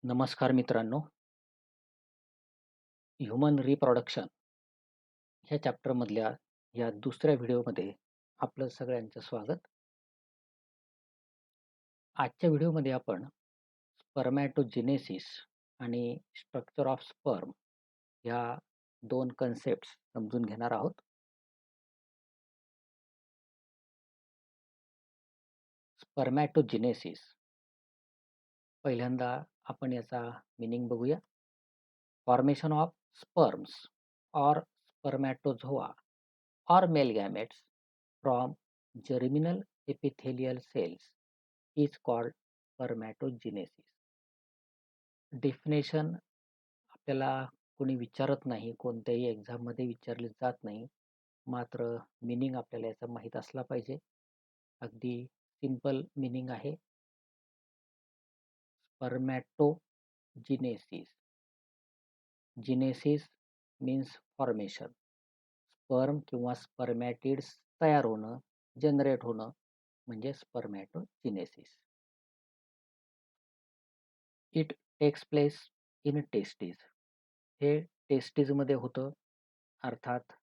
नमस्कार मित्रांनो, human reproduction ह्या चॅप्टरमधल्या या दुसऱ्या व्हिडिओमध्ये आपलं सगळ्यांचं स्वागत. आजच्या व्हिडिओमध्ये आपण स्पर्मॅटोजेनेसिस आणि स्ट्रक्चर ऑफ स्पर्म ह्या दोन कन्सेप्ट समजून घेणार आहोत. स्पर्मॅटोजेनेसिस पहिल्यांदा आपण याचा मीनिंग बघूया. Formation of sperms or spermatozoa or male gametes from germinal epithelial cells is called spermatogenesis. Definition आपल्याला कोणी विचारत नाही, कोणत्याही एक्झाममध्ये विचारले जात नाही, मात्र मीनिंग आपल्याला याचा माहीत असला पाहिजे. अगदी सिंपल मीनिंग आहे. Spermatogenesis. Genesis means formation. Sperm किंवा स्पर्मॅटिड्स तयार होणं, जनरेट होणं म्हणजे spermatogenesis. It takes place in testes. हे टेस्टीजमध्ये होतं, अर्थात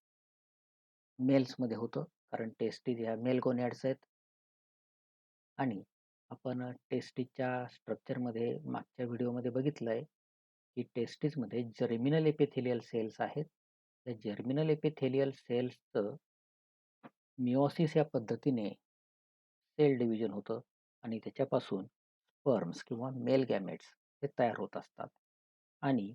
मेल्समध्ये होतं, कारण टेस्टीज ह्या मेल गोनॅड्स आहेत. आणि आपण टेस्टीजच्या स्ट्रक्चरमध्ये मागच्या व्हिडिओमध्ये बघितलं आहे की टेस्टीजमध्ये जर्मिनल एपिथेलियल सेल्स आहेत. त्या जर्मिनल एपिथेलियल सेल्सचं मिओसिस या पद्धतीने सेल डिव्हिजन होतं आणि त्याच्यापासून स्पर्म्स किंवा मेल गॅमेट्स हे तयार होत असतात. आणि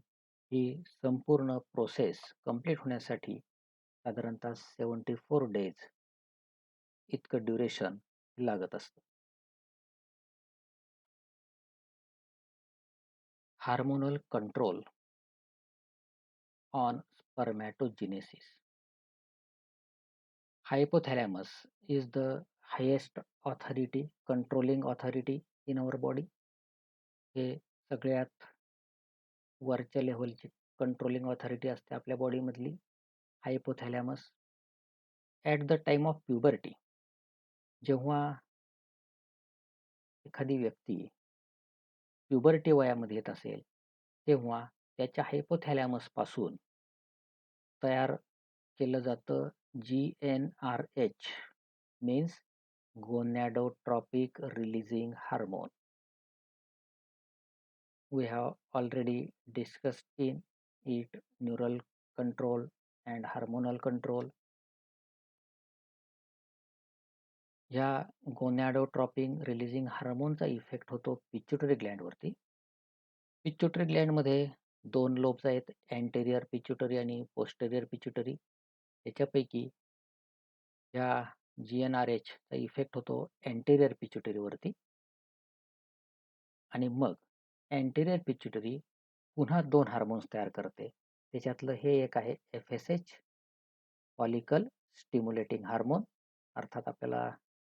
ही संपूर्ण प्रोसेस कंप्लीट होण्यासाठी साधारणतः 74 डेज इतकं ड्युरेशन लागत असतं. Hormonal control on spermatogenesis. Hypothalamus is the highest authority, controlling authority in our body. हे सगळ्यात वरच्या लेव्हलची कंट्रोलिंग ऑथॉरिटी असते आपल्या बॉडीमधली, hypothalamus. At the time of puberty, जेव्हा एखादी व्यक्ती प्युबर्टी वयामध्ये येत असेल तेव्हा त्याच्या हायपोथॅलॅमसपासून तयार केलं जातं GnRH, means gonadotropic releasing hormone. We have already discussed in it neural control and hormonal control. ह्या गोनॅडोट्रॉपिक रिलीजिंग हार्मोनचा इफेक्ट होतो पिच्युटरी ग्लँडवरती. पिच्युटरी ग्लँडमध्ये 2 लोब्स आहेत, अँटेरियर पिच्युटरी आणि पोस्टेरियर पिच्युटरी. त्याच्यापैकी ह्या GnRH चा इफेक्ट होतो अँटेरियर पिच्युटरीवरती. आणि मग अँटेरियर पिच्युटरी पुन्हा 2 हार्मोन्स तयार करते. त्याच्यातलं हे एक आहे FSH, फॉलिकल स्टिम्युलेटिंग हार्मोन, अर्थात आपल्याला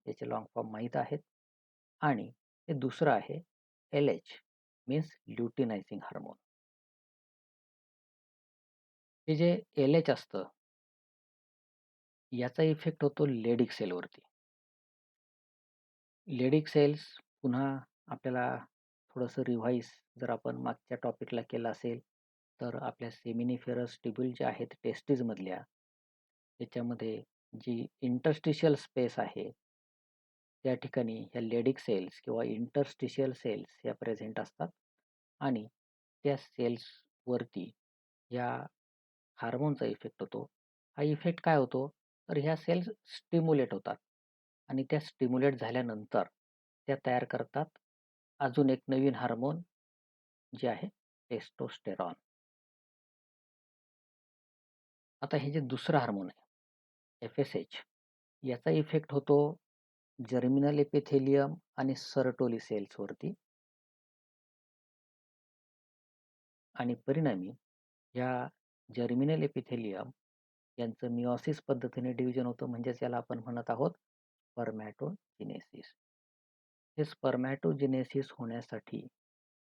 याचे लॉंग फॉर्म माहीत आहेत. आणि हे दुसरं आहे LH, मीन्स ल्युटिनायझिंग हार्मोन. हे जे LH असतं याचा इफेक्ट होतो लेडिक सेलवरती. लेडिक सेल्स पुन्हा आपल्याला थोडंसं रिव्हाइज जर आपण मागच्या टॉपिकला केलं असेल तर आपल्या सेमिनिफेरस ट्युब्यूल ज्या आहेत टेस्टीजमधल्या, त्याच्यामध्ये जी इंटरस्टिशियल स्पेस आहे त्या ठिकाणी ह्या लेडिक सेल्स किंवा इंटरस्टिशियल सेल्स ह्या प्रेझेंट असतात. आणि त्या सेल्सवरती ह्या हार्मोनचा इफेक्ट होतो. हा इफेक्ट काय होतो तर ह्या सेल्स स्टिम्युलेट होतात आणि त्या स्टिम्युलेट झाल्यानंतर त्या तयार करतात अजून एक नवीन हार्मोन जे आहे टेस्टोस्टेरॉन. आता हे जे दुसरं हार्मोन आहे FSH, याचा इफेक्ट होतो जर्मिनल एपिथेलियम आणि सर्टोली सेल्सवरती. आणि परिणामी ह्या जर्मिनल एपिथेलियम यांचं मिओसिस पद्धतीने डिव्हिजन होतं, म्हणजेच याला आपण म्हणत आहोत स्पर्मॅटोजेनेसिस. हे स्पर्मॅटोजेनेसिस होण्यासाठी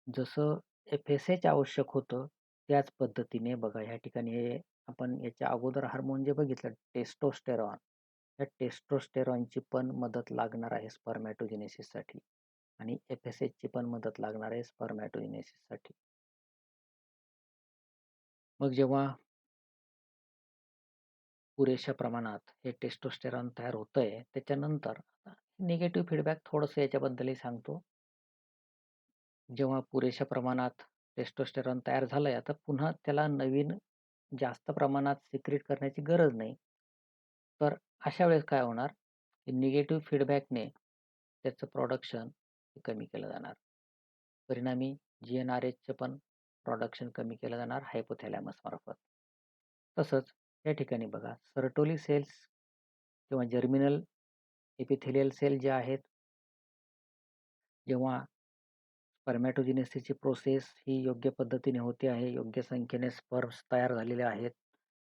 जसं FSH आवश्यक होतं त्याच पद्धतीने बघा ह्या ठिकाणी हे आपण याच्या अगोदर हार्मोन जे बघितलं टेस्टोस्टेरॉन, या टेस्टोस्टेरॉनची पण मदत लागणार आहे स्पर्मॅटोजेनेसिससाठी. आणि FSHची पण मदत लागणार आहे स्पर्मॅटोजेनेसिससाठी. मग जेव्हा पुरेशा प्रमाणात हे टेस्टोस्टेरॉन तयार होतंय, त्याच्यानंतर निगेटिव्ह फीडबॅक थोडंसं याच्याबद्दलही सांगतो. जेव्हा पुरेशा प्रमाणात टेस्टोस्टेरॉन तयार झालंय, आता पुन्हा त्याला नवीन जास्त प्रमाणात सिक्रीट करण्याची गरज नाही. तर अशा वेळेस काय होणार, की निगेटिव्ह फीडबॅकने त्याचं प्रोडक्शन कमी केलं जाणार. परिणामी GnRHचं पण प्रोडक्शन कमी केलं जाणार हायपोथॅलॅमस मार्फत. तसंच या ठिकाणी बघा, सर्टोली सेल्स किंवा जर्मिनल एपिथेलियल सेल जे आहेत, जेव्हा स्पर्मॅटोजेनेसिसची प्रोसेस ही योग्य पद्धतीने होते आहे, योग्य संख्येने स्पर्म्स तयार झालेले आहेत,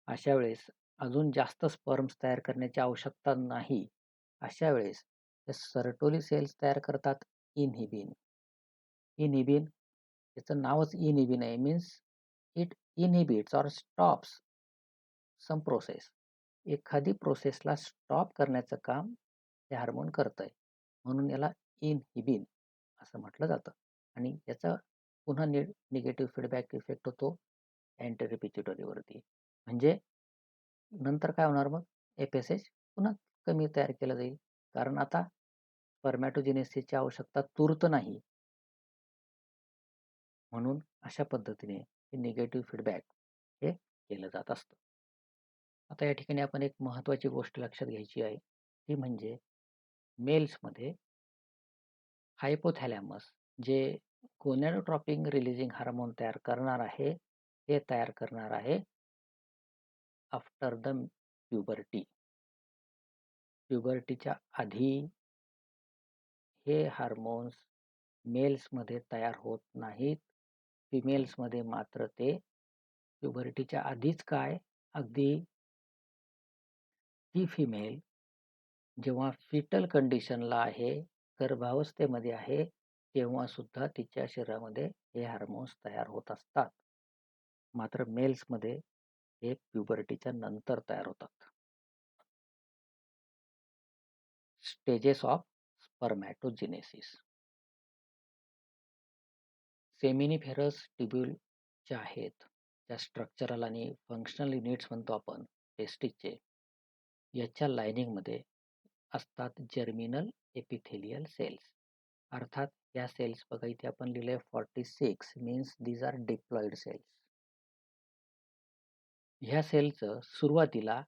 अशा वेळेस अजून जास्त स्पर्म्स तयार करण्याची आवश्यकता नाही. अशा वेळेस हे सर्टोली सेल्स तयार करतात इनहिबिन. इनहिबिन याचं नावच इनहिबिन आहे, means it inhibits or stops some process. एखादी प्रोसेसला स्टॉप करण्याचं काम हे हार्मोन करतंय, म्हणून याला इनहिबिन असं म्हटलं जातं. आणि याचा पुन्हा निगेटिव्ह फीडबॅक इफेक्ट होतो अँटेरियर पिट्युटरीवरती. म्हणजे नंतर काय होणार, मग FSH पुन्हा कमी तयार केलं जाईल, कारण आता स्पर्मॅटोजेनेसिसची आवश्यकता तूर्त नाही. म्हणून अशा पद्धतीने हे निगेटिव्ह फीडबॅक हे केलं जात असतं. आता या ठिकाणी आपण एक महत्त्वाची गोष्ट लक्षात घ्यायची आहे, ती म्हणजे मेल्समध्ये हायपोथॅलॅमस जे गोनॅडोट्रोपिन रिलीजिंग हार्मोन तयार करणार आहे, हे तयार करणार आहे आफ्टर द प्युबर्टी. प्युबर्टीच्या आधी हे हार्मोन्स मेल्समध्ये तयार होत नाहीत. फिमेल्समध्ये मात्र ते प्युबर्टीच्या आधीच काय, अगदी ती फिमेल जेव्हा फिटल कंडिशनला आहे, गर्भावस्थेमध्ये आहे, तेव्हा सुद्धा तिच्या शरीरामध्ये हे हार्मोन्स तयार होत असतात. मात्र मेल्समध्ये हे प्युबर्टीच्या नंतर तयार होतात. Stages of spermatogenesis. Seminiferous tubule जे आहेत, त्या स्ट्रक्चरल आणि फंक्शनल युनिट्स म्हणतो आपण टेस्टिसचे, याच्या लायनिंगमध्ये असतात जर्मिनल एपिथेलियल सेल्स. अर्थात या सेल्स बघा, इथे आपण लिहिले 46, means these are diploid cells. ह्या सेलचं सुरुवातीला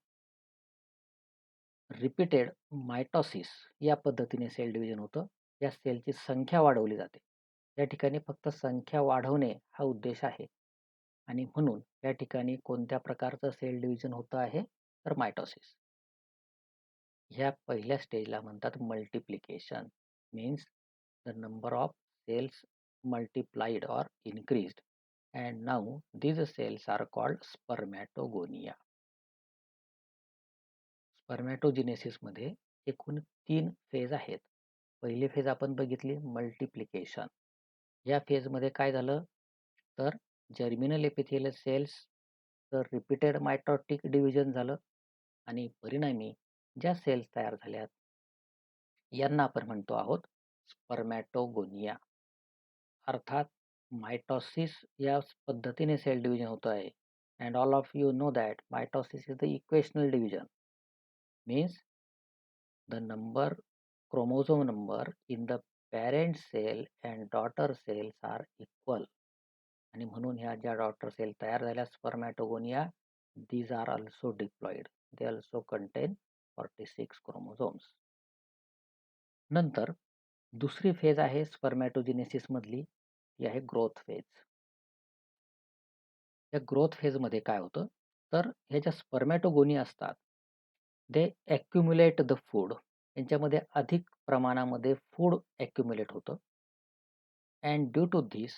रिपीटेड मायटॉसिस या पद्धतीने सेल डिव्हिजन होतं. या सेलची संख्या वाढवली जाते. या ठिकाणी फक्त संख्या वाढवणे हा उद्देश आहे, आणि म्हणून या ठिकाणी कोणत्या प्रकारचं सेल डिव्हिजन होतं आहे, तर मायटॉसिस. ह्या पहिल्या स्टेजला म्हणतात multiplication, means the number of cells multiplied or increased, and now these cells are called spermatogonia. स्पर्मॅटोजेनेसिसमध्ये एकूण 3 फेज आहेत. पहिली फेज आपण बघितली मल्टिप्लिकेशन. या फेजमध्ये काय झालं, तर जर्मिनल एपिथेलियल सेल्स तर रिपीटेड मायटॉटिक डिव्हिजन झालं, आणि परिणामी ज्या सेल्स तयार झाल्यात यांना आपण म्हणतो आहोत स्पर्मॅटोगोनिया. अर्थात मायटॉसिस या पद्धतीने सेल डिव्हिजन होत आहे. And all of you know that mitosis is the equational division, means the number chromosome number in the parent cell and daughter cells are equal. आणि म्हणून ह्या ज्या डॉटर सेल तयार झाल्या spermatogonia, these are also diploid. They also contain 46 chromosomes. नंतर दुसरी phase आहे स्पर्मॅटोजेनेसिस मधली, ती आहे ग्रोथ फेज. या ग्रोथ फेजमध्ये काय होतं, तर ह्या ज्या स्पर्मॅटोगोनी असतात, दे ॲक्युम्युलेट द फूड. यांच्यामध्ये अधिक प्रमाणामध्ये फूड ॲक्युम्युलेट होतं, and due to this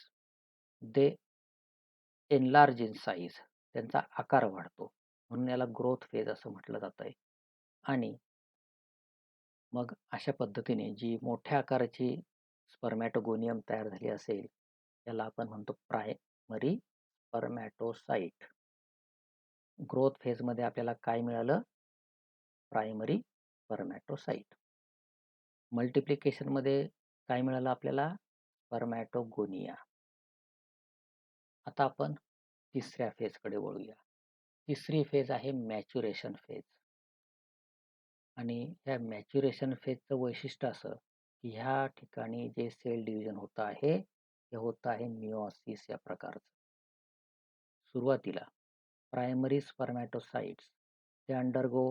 they enlarge in size. त्यांचा आकार वाढतो, म्हणून याला ग्रोथ फेज असं म्हटलं जात आहे. आणि मग अशा पद्धतीने जी मोठ्या आकाराची स्पर्मॅटोगोनियम तयार झाली असेल, त्याला आपण म्हणतो प्रायमरी स्पर्मॅटोसाइट. ग्रोथ फेजमध्ये आपल्याला काय मिळालं, प्रायमरी स्पर्मॅटोसाइट. मल्टिप्लिकेशनमध्ये काय मिळालं आपल्याला? स्पर्मॅटोगोनिया. आता आपण तिसऱ्या फेजकडे वळूया. तिसरी फेज आहे मॅच्युरेशन फेज. आणि ह्या मॅच्युरेशन फेजचं वैशिष्ट्य असं की ह्या ठिकाणी जे सेल डिव्हिजन होत आहे ते होत आहे मिओसिस या प्रकारचं. सुरुवातीला प्रायमरी स्पर्मॅटोसाइट्स ते undergo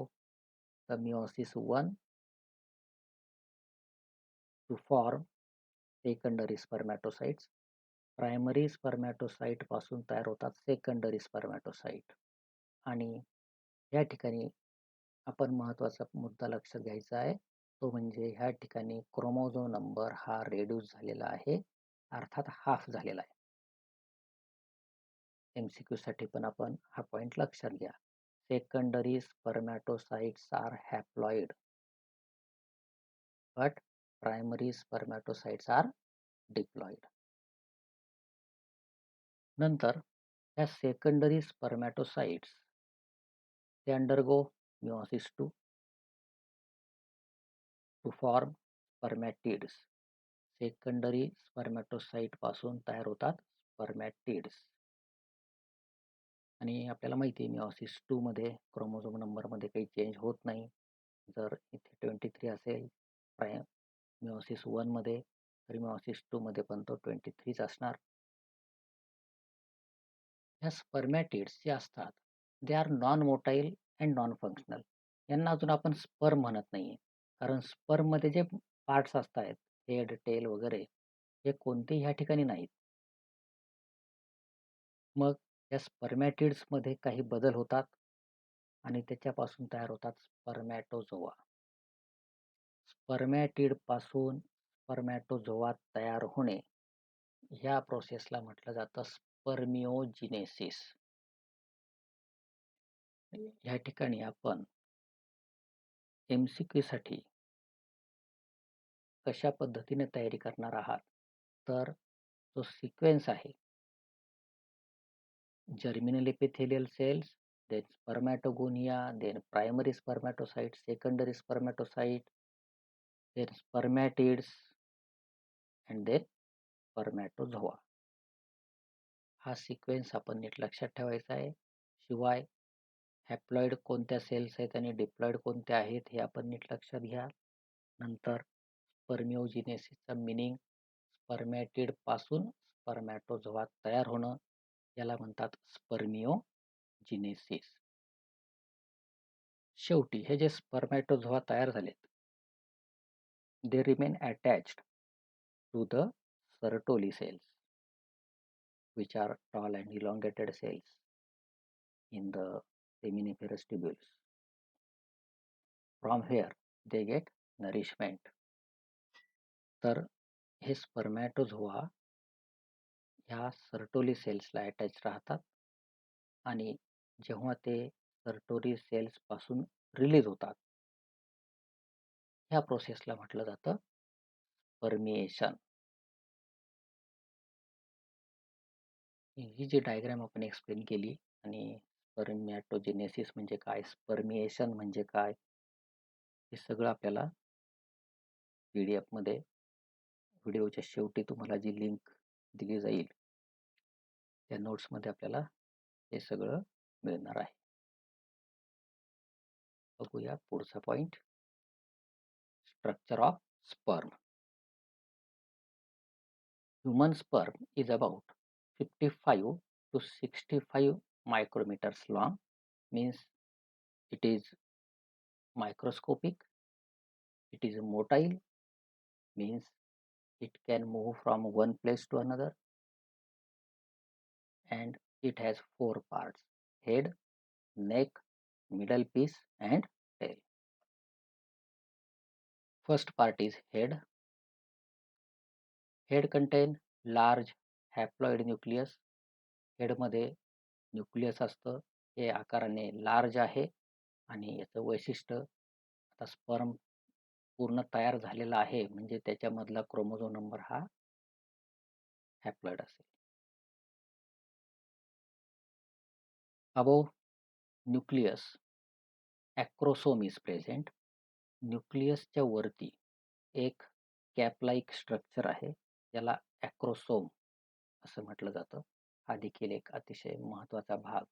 the meiosis 1 to form secondary spermatocytes. Primary spermatocyte पासून तयार होतात सेकंडरी स्पर्मॅटोसाइट. आणि या ठिकाणी आपण महत्त्वाचा मुद्दा लक्षात घ्यायचा आहे तो म्हणजे ह्या ठिकाणी क्रोमोझोम नंबर हा रेड्यूस झालेला आहे, अर्थात हाफ झालेला आहे. MCQ साठी पण आपण हा पॉइंट लक्षात घ्या. Secondary spermatocytes are haploid but primary spermatocytes are diploid. नंतर ह्या सेकंडरी स्पर्मॅटोसाइट्स ते undergo meiosis 2 to form spermatids. Secondary spermatocyte पासून तयार होतात स्पर्मॅटिड्स. आणि आपल्याला माहिती आहे मिओसिस 2 मध्ये क्रोमोझोम नंबरमध्ये काही चेंज होत नाही. जर इथे 23 असेल मिओसिस 1 मध्ये तर मिओसिस 2 मध्ये पण तो 23 असणार. ह्या स्पर्मॅटिड्स जे असतात they are non motile and non functional. यांना अजून आपण स्पर्म म्हणत नाहीये, कारण स्पर्म मध्ये जे पार्ट्स असतात हेड, टेल वगैरे हे कोणतेही ह्या ठिकाणी नाहीत. मग या स्पर्मॅटिड्स मध्ये काही बदल होतात आणि त्याच्यापासून तयार होतात स्पर्मॅटोझोआ. स्पर्मॅटिड पासून स्पर्मॅटोझोआ तयार होणे ह्या प्रोसेसला म्हटलं जातं स्पर्मिओजिनेसिस. ह्या ठिकाणी आपण MCQ साठी कशा पद्धतीने तयारी करणार आहात तर जो सिक्वेन्स आहे germinal epithelial cells, then spermatogonia, then primary spermatocyte, secondary spermatocyte, then spermatids and then spermatozoa. हा सिक्वेन्स आपण नीट लक्षात ठेवायचा आहे. शिवाय हॅप्लॉइड कोणत्या सेल्स आहेत आणि डिप्लॉइड कोणत्या आहेत हे आपण नीट लक्षात घ्या. नंतर स्पर्मिओजिनेसिसचा मिनिंग स्पर्मॅटिड पासून स्पर्मॅटोझोआ तयार होणं याला म्हणतात स्पर्मिओजिनेसिस. शेवटी हे जे स्पर्मॅटोझोआ तयार झालेत they remain attached to the Sertoli cells, which are tall and elongated cells in the seminiferous tubules. From here they get nourishment. तर हे स्पर्मॅटोझोआ ह्या सर्टोली सेल्सला अटॅच राहतात आणि जेव्हा ते सर्टोली सेल्स पासून रिलीज होतात ह्या प्रोसेसला म्हटलं जातं स्पर्मिएशन. ही जी डायग्राम आपण एक्सप्लेन केली आणि स्पर्मॅटोजेनेसिस म्हणजे काय, स्पर्मिएशन म्हणजे काय, हे सगळं आपल्याला PDF मध्ये व्हिडिओच्या शेवटी तुम्हाला जी लिंक दिली जाईल त्या नोट्समध्ये आपल्याला हे सगळं मिळणार आहे. बघूया पुढचा point, structure of sperm. Human sperm is about 55 to 65 micrometers long, means it is microscopic, it is motile, means it can move from one place to another, and it has 4 parts: head, neck, middle piece and tail. First part is head. Head contain large haploid nucleus. Head मध्ये nucleus असतं, हे आकाराने large आहे आणि याचं वैशिष्ट्य आता sperm पूर्ण तयार झालेला आहे म्हणजे त्याच्यामधला क्रोमोझोम नंबर हा हॅप्लॉइड असेल. Above nucleus acrosome is present. न्यूक्लियसच्या वरती एक कॅप लाईक स्ट्रक्चर आहे, याला ॲक्रोसोम असं म्हटलं जातं. हा देखील एक अतिशय महत्त्वाचा भाग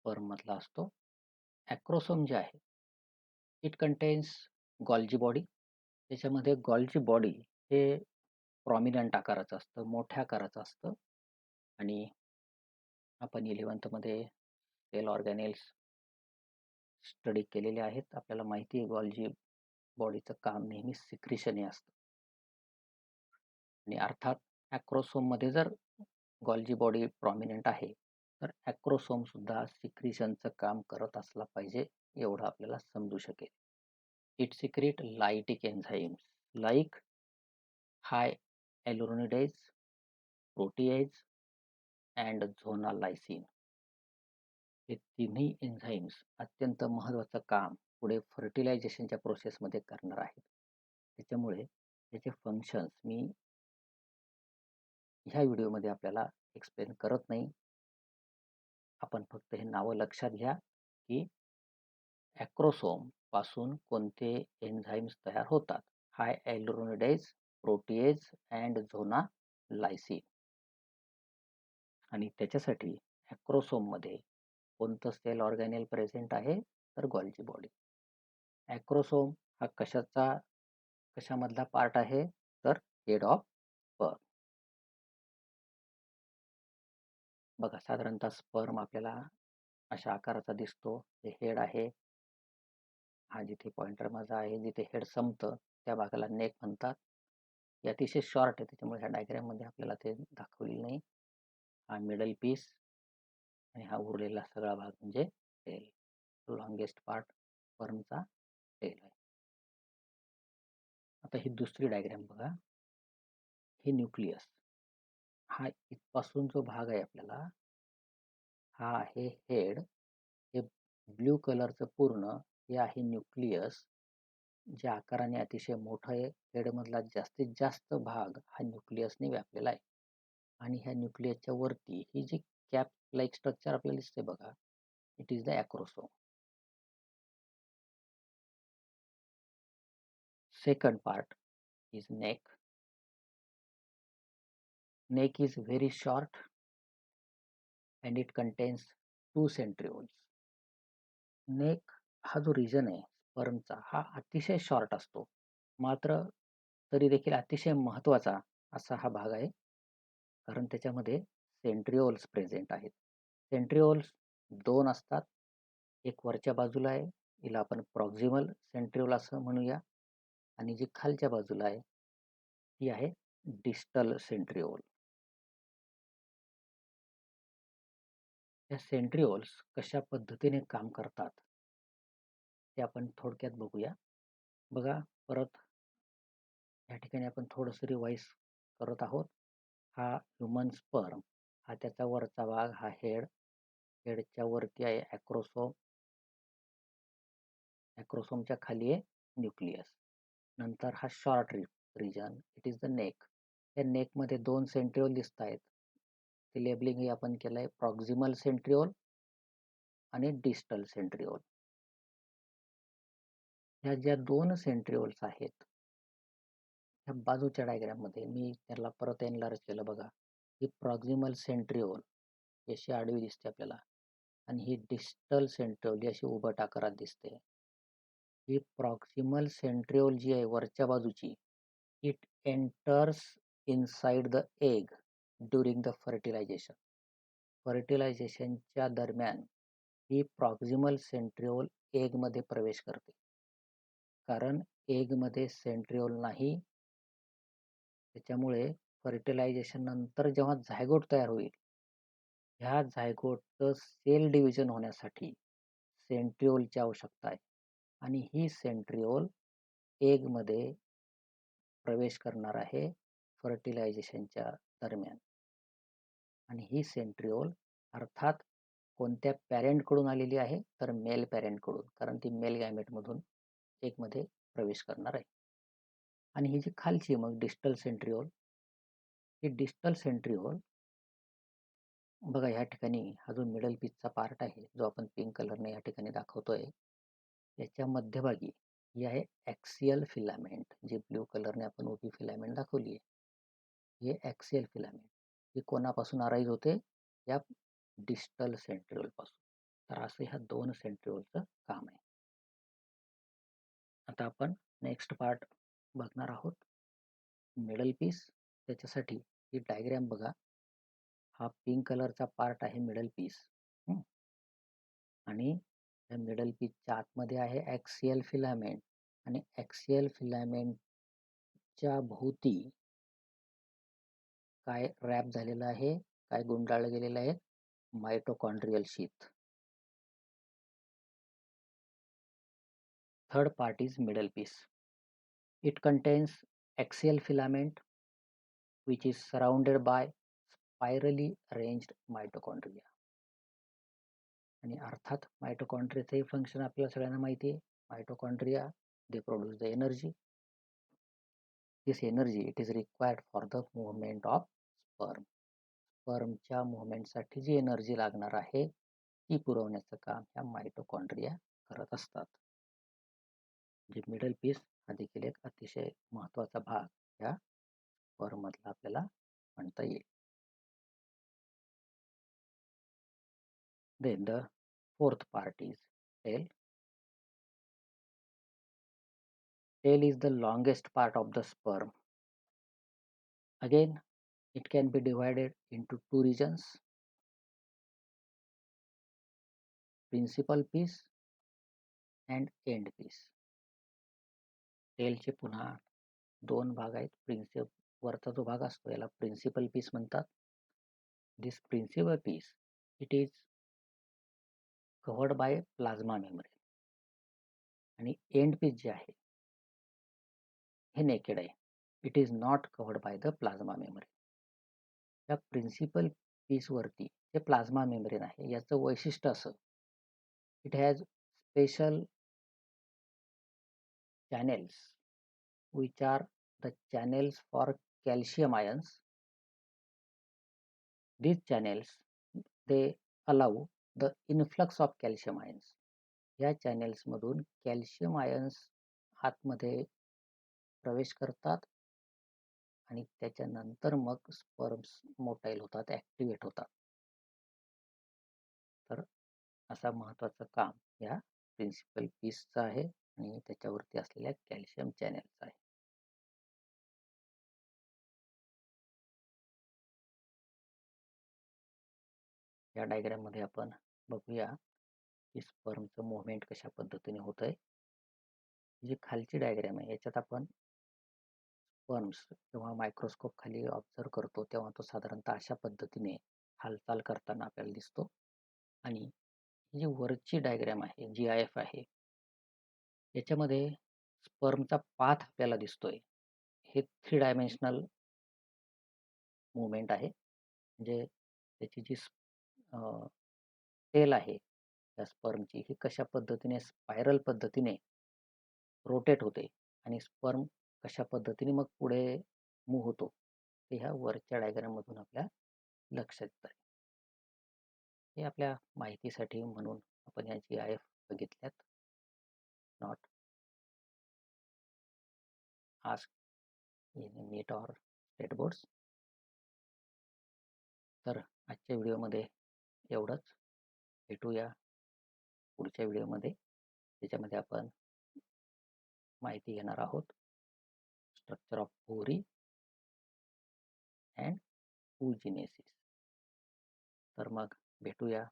स्पर्ममधला असतो. ॲक्रोसोम जे आहे, इट कंटेन्स गॉल्जी बॉडी. त्याच्यामध्ये गॉल्जी बॉडी हे प्रॉमिनंट आकाराचं असतं, मोठ्या आकाराचं असतं. आणि आपण 11th मध्ये सेल ऑर्गॅनेल्स स्टडी केलेले आहेत. आपल्याला माहिती आहे गॉल्जी बॉडीचं काम नेहमी सिक्रिशन हे असतं. आणि अर्थात ॲक्रोसोममध्ये जर गॉल्जी बॉडी प्रॉमिनंट आहे, तर ॲक्रोसोम सुद्धा सिक्रिशनचं काम करत असला पाहिजे, एवढं आपल्याला समजू शकेल. It secrete lytic enzymes like hyaluronidase, protease and zonalysin. हे तिन्ही एन्झाईम्स अत्यंत महत्त्वाचं काम पुढे फर्टिलायझेशनच्या प्रोसेसमध्ये करणार आहेत. त्याच्यामुळे त्याचे फंक्शन्स मी ह्या व्हिडिओमध्ये आपल्याला एक्सप्लेन करत नाही. आपण फक्त हे नावं लक्षात घ्या की ॲक्रोसोम पासून कोणते एन्झाईम्स तयार होतात. हाय ॲल्युरोनिडेज, प्रोटीएज अँड झोनालायसिन. आणि त्याच्यासाठी ॲक्रोसोममध्ये कोणतं सेल ऑर्गॅनेल प्रेझेंट आहे, तर गॉल्जी बॉडी. ॲक्रोसोम हा कशामधला पार्ट आहे, तर हेड ऑफ स्पर्म. बघा, साधारणतः स्पर्म आपल्याला अशा आकाराचा दिसतो. हे हेड आहे. हा जिथे पॉइंटर माझा आहे, जिथे हेड संपतं त्या भागाला नेक म्हणतात. हे अतिशय शॉर्ट आहे, त्याच्यामुळे ह्या डायग्राममध्ये आपल्याला ते दाखवलेलं नाही. हा मिडल पीस आणि हा उरलेला सगळा भाग म्हणजे टेल. लॉंगेस्ट पार्ट स्पर्मचा टेल आहे. आता ही दुसरी डायग्राम बघा. हे न्यूक्लियस. हा इथपासून जो भाग आहे आपल्याला, हा आहे हेड. हे ब्ल्यू कलरचं पूर्ण हे आहे न्यूक्लियस, जे आकाराने अतिशय मोठं आहे. हेडमधला जास्तीत जास्त भाग हा न्यूक्लियसने व्यापलेला आहे. आणि ह्या न्यूक्लियसच्या वरती ही जी कॅप लाईक स्ट्रक्चर आपल्याला दिसते बघा, it is the acrosome. Second part is neck. Neck is very short and it contains two centrioles. Neck हा जो रिजन आहे स्पर्मचा, हा अतिशय शॉर्ट असतो, मात्र तरी देखील अतिशय महत्त्वाचा असा हा भाग आहे, कारण त्याच्यामध्ये सेंट्रिओल्स प्रेझेंट आहेत. सेंट्रिओल्स दोन असतात. एक वरच्या बाजूला आहे, हिला आपण प्रॉक्झिमल सेंट्रिओल असं म्हणूया, आणि जी खालच्या बाजूला आहे ती आहे डिस्टल सेंट्रिओल. या सेंट्रिओल्स कशा पद्धतीने काम करतात ते आपण थोडक्यात बघूया. बघा, परत या ठिकाणी आपण थोडंसं रिवाइज करत आहोत. हा ह्युमन स्पर्म, हा त्याचा वरचा भाग, हा हेड. हेडच्या वरती आहे ॲक्रोसोम. ॲक्रोसोमच्या खाली आहे न्यूक्लियस. नंतर हा short region, it is the neck. या नेकमध्ये दोन सेंट्रिओल दिसत आहेत. ते लेबलिंग हे आपण केलं आहे प्रॉक्झिमल सेंट्रिओल आणि डिस्टल सेंट्रिओल. ह्या ज्या दोन सेंट्रिओल्स आहेत, ह्या बाजूच्या डायग्राममध्ये मी त्याला परत एनलार्ज केलं बघा. ही प्रॉक्झिमल सेंट्रिओल अशी आडवी दिसते आपल्याला, आणि ही डिस्टल सेंट्रिओल अशी उभट आकारात दिसते. ही प्रॉक्झिमल सेंट्रिओल जी आहे वरच्या बाजूची, it enters inside the egg during the fertilisation. फर्टिलायझेशनच्या दरम्यान ही प्रॉक्झिमल सेंट्रिओल एगमध्ये प्रवेश करते, कारण एगमध्ये सेंट्रिओल नाही. त्याच्यामुळे फर्टिलायझेशन नंतर जेव्हा झायगोट तयार होईल, ह्या झायगोटचं सेल डिव्हिजन होण्यासाठी सेंट्रिओलची आवश्यकता आहे, आणि ही सेंट्रिओल एगमध्ये प्रवेश करणार आहे फर्टिलायझेशनच्या दरम्यान. आणि ही सेंट्रिओल अर्थात कोणत्या पॅरेंटकडून आलेली आहे, तर मेल पॅरेंटकडून, कारण ती मेल गॅमेटमधून एगमध्ये प्रवेश करणार आहे. आणि ही जी खालची मग डिस्टल सेंट्रिओल, ही डिस्टल सेंट्रिओल बघा, ह्या ठिकाणी हा जो मिडल पीसचा पार्ट आहे, जो आपण पिंक कलरने या ठिकाणी दाखवतोय, याच्या मध्यभागी ही आहे ॲक्सियल फिलामेंट, जी ब्लू कलरने आपण उभी फिलामेंट दाखवली आहे. हे ॲक्सियल फिलामेंट ही कोणापासून अराईज होते? या डिस्टल सेंट्रिओलपासून. तर असं ह्या 2 सेंट्रिओलचं काम आहे. आता आपण नेक्स्ट पार्ट बघणार आहोत. Middle piece. त्याच्यासाठी ही डायग्राम बघा. हा पिंक कलरचा पार्ट आहे मिडल पीस. आणि या मिडल पीसच्या आतमध्ये आहे ॲक्सियल फिलामेंट आणि ॲक्सियल फिलामेंटच्या भोवती काय रॅप झालेलं आहे, काय गुंडाळलं गेलेलं आहे? Mitochondrial sheath. Third part is middle piece. It contains axial filament which is surrounded by spirally arranged mitochondria. आणि अर्थात मायटोकॉन्ड्रियाचंही फंक्शन आपल्याला सगळ्यांना माहिती आहे. Mitochondria they produce the energy. This energy it is required for the movement of sperm. स्पर्मच्या मुवमेंटसाठी जी energy लागणार आहे ती पुरवण्याचं काम ह्या मायटोकॉन्ड्रिया करत असतात. जे मिडल पीस हा देखील एक अतिशय महत्त्वाचा भाग या स्पर्ममधला आपल्याला म्हणता येईल. Then the fourth part is tail. Tail is the longest part of the sperm. Again, it can be divided into two regions. Principal piece and end piece. टेलचे पुन्हा 2 भाग आहेत. वरचा जो भाग असतो याला प्रिन्सिपल पीस म्हणतात. This principal piece it is covered by plasma membrane आणि एंड पीस जे आहे हे नेकेड आहे. It is not covered by the plasma membrane. या प्रिन्सिपल पीसवरती जे प्लाझ्मा मेम्ब्रेन आहे याचं वैशिष्ट्य असं, it has special channels which are the channels for calcium ions. These channels they allow the influx of calcium ions. या channels मधून calcium ions आतमध्ये प्रवेश करतात आणि त्याच्यानंतर मग स्पर्म्स मोटाईल होतात, ॲक्टिवेट होतात. तर असा महत्त्वाचं काम या प्रिन्सिपल पीसचं आहे आणि त्याच्यावरती असलेल्या कॅल्शियम चॅनेल्स आहे. या डायग्राम मध्ये आपण बघूया की स्पर्मचं मुवमेंट कशा पद्धतीने होत आहे. जी खालची डायग्राम आहे याच्यात आपण स्पर्म्स जेव्हा मायक्रोस्कोप खाली ऑब्झर्व करतो तेव्हा तो साधारणतः अशा पद्धतीने हालचाल करताना आपल्याला दिसतो. आणि जी वरची डायग्राम आहे GIF आहे याच्यामध्ये स्पर्मचा पाथ आपल्याला दिसतोय. हे 3 डायमेन्शनल मुवमेंट आहे. म्हणजे त्याची जी टेल आहे त्या स्पर्मची ही कशा पद्धतीने स्पायरल पद्धतीने रोटेट होते आणि स्पर्म कशा पद्धतीने मग पुढे मूव्ह होतो ते ह्या वरच्या डायग्राम मधून आपल्या लक्षात येत आहे. हे आपल्या माहितीसाठी म्हणून आपण या GIF बघितल्यात. Not ask in NEET or state boards. तर आजच्या व्हिडिओमध्ये एवढंच. भेटूया पुढच्या व्हिडिओमध्ये, त्याच्यामध्ये आपण माहिती घेणार आहोत structure of ovary and oogenesis. तर मग भेटूया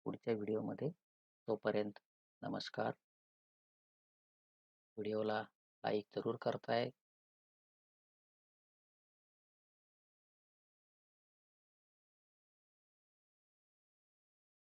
पुढच्या व्हिडिओमध्ये. तोपर्यंत नमस्कार. व्हिडिओला लाईक जरूर करताय.